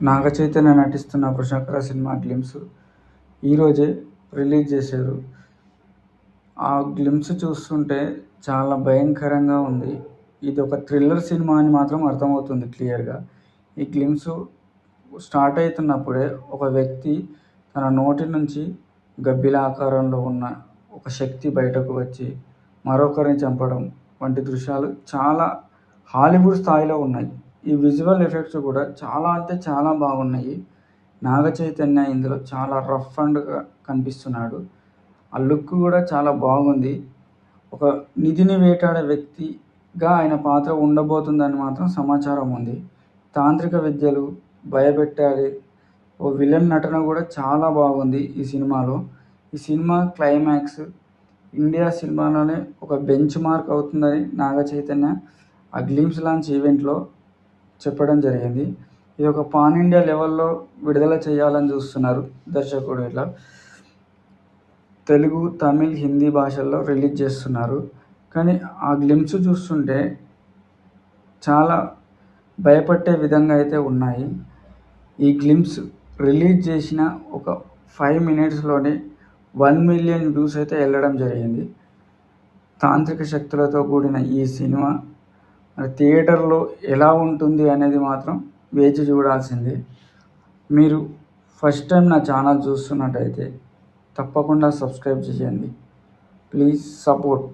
నాగ చైతన్య నటిస్తున్న వృషాకర cinema glimpse ఈరోజే release చేశారు. ఆ గ్లిమ్స్ చూస్తుంటే చాలా భయంకరంగా ఉంది. ఇది ఒక థ్రిల్లర్ సినిమా అని మాత్రం అర్థమవుతుంది క్లియర్గా. ఈ గ్లిమ్స్ స్టార్ట్ అవుతున్నప్పుడే ఒక వ్యక్తి తన నోటి నుంచి గబ్బిల ఆకారంలో ఉన్న ఒక శక్తి బయటకు వచ్చి మరొకరిని చంపడం వంటి దృశ్యాలు చాలా హాలీవుడ్ స్థాయిలో ఉన్నాయి. ఈ విజువల్ ఎఫెక్ట్స్ కూడా చాలా అంటే చాలా బాగున్నాయి. నాగ చైతన్య ఇందులో చాలా రఫ్ అండ్గా కనిపిస్తున్నాడు. ఆ లుక్ కూడా చాలా బాగుంది. ఒక నిధిని వేటాడే వ్యక్తిగా ఆయన పాత్ర ఉండబోతుందని మాత్రం సమాచారం ఉంది. తాంత్రిక విద్యలు భయపెట్టాలి. ఓ విలన్ నటన కూడా చాలా బాగుంది ఈ సినిమాలో. ఈ సినిమా క్లైమాక్స్ ఇండియా సినిమాలోనే ఒక బెంచ్ మార్క్ అవుతుందని నాగ చైతన్య ఆ గ్లిమ్స్ లాంచ్ ఈవెంట్లో చెప్పడం జరిగింది. ఇది ఒక పాన్ ఇండియా లెవెల్లో విడుదల చేయాలని చూస్తున్నారు దర్శకుడు. ఇట్లా తెలుగు, తమిళ్, హిందీ భాషల్లో రిలీజ్ చేస్తున్నారు. కానీ ఆ గ్లిమ్స్ చూస్తుంటే చాలా భయపట్టే విధంగా అయితే ఉన్నాయి. ఈ గ్లిమ్స్ రిలీజ్ చేసిన ఒక 5 మినిట్స్లోనే 1 మిలియన్ వ్యూస్ అయితే వెళ్ళడం జరిగింది. తాంత్రిక శక్తులతో కూడిన ఈ సినిమా థియేటర్లో ఎలా ఉంటుంది అనేది మాత్రం వేచి చూడాల్సిందే. మీరు ఫస్ట్ టైం నా ఛానల్ చూస్తున్నట్టయితే తప్పకుండా సబ్స్క్రైబ్ చేయండి. Please support.